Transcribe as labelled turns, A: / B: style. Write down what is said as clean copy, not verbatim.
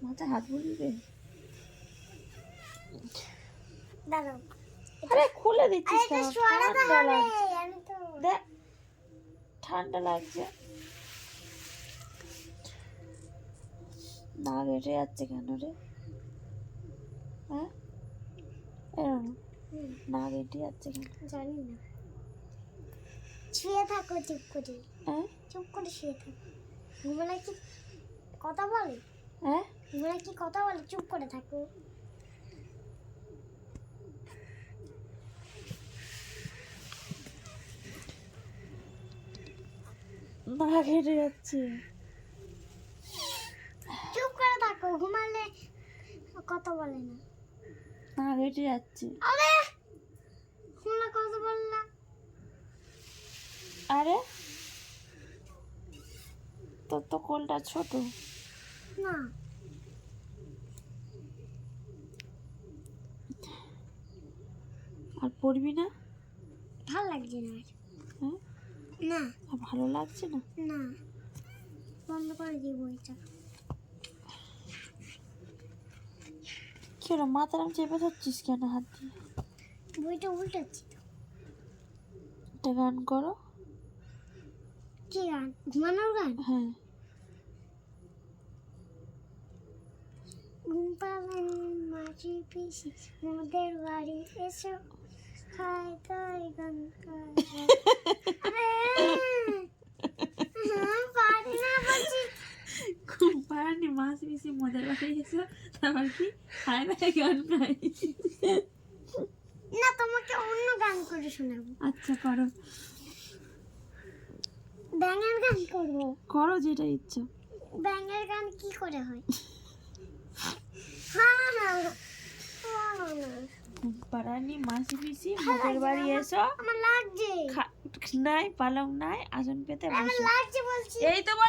A: মাথায় হাত বুলিবে
B: দাঁড়াও
A: আরে খুলে দিচ্ছিস কেন
B: সরাতে
A: ঠান্ডা
B: হবে
A: লাগছে
B: আমি তো
A: দেখ ঠান্ডা লাগছে নাক এটে যাচ্ছে কেন রে হ্যাঁ এরম নাক এটে যাচ্ছে কেন
B: জানি না শুয়ে থাকো চুপ করে
A: হ্যাঁ
B: শুয়ে থাকো ঘুমলে কি কথা বলে
A: হ্যাঁ
B: ঘুমলে কি কথা বলে চুপ করে থাকো
A: নাক এটে যাচ্ছে
B: চুপ করে থাকো ঘুমালে কথা বলে না
A: নাক এটে যাচ্ছে
B: আরে ঘুমলে কথা বলে না
A: আরে তোর তো কোলটা ছোট
B: না
A: আর পড়বি না
B: ভালো লাগছে না
A: হ্যাঁ
B: না
A: আর ভালো লাগছে না
B: না বন্ধ করে দিই বইটা
A: কি হলো মাথার আমি চেপে ধরছিস কেন হাত দিয়ে
B: বইটা উল্টাচ্ছি তো
A: একটা গান করো
B: কি গান ঘুমানোর গান
A: হ্যাঁ
B: ঘুম পাবেন মাঝি পিসি মোদের বাড়ি এসো খাই তাই গান গাই পারি না বলছি
A: খুব পারানি মাছ মিশি মজার বাড়ি এসো তারপর কি খাই না গান গাই
B: না তোমাকে অন্য গান করে শোনাবো
A: আচ্ছা করো
B: ব্যাঙের গান করবো
A: করো যেটা ইচ্ছা
B: ব্যাঙের গান কি করে হয় হ্যাঁ হ্যাঁ
A: পারানি মাসি পিসি মজার বাড়ি এসো
B: আমার লাগছে
A: নাই পালং নাই আসন পেতে
B: আমার
A: বসো
B: লাগছে বলছি
A: এই তো বল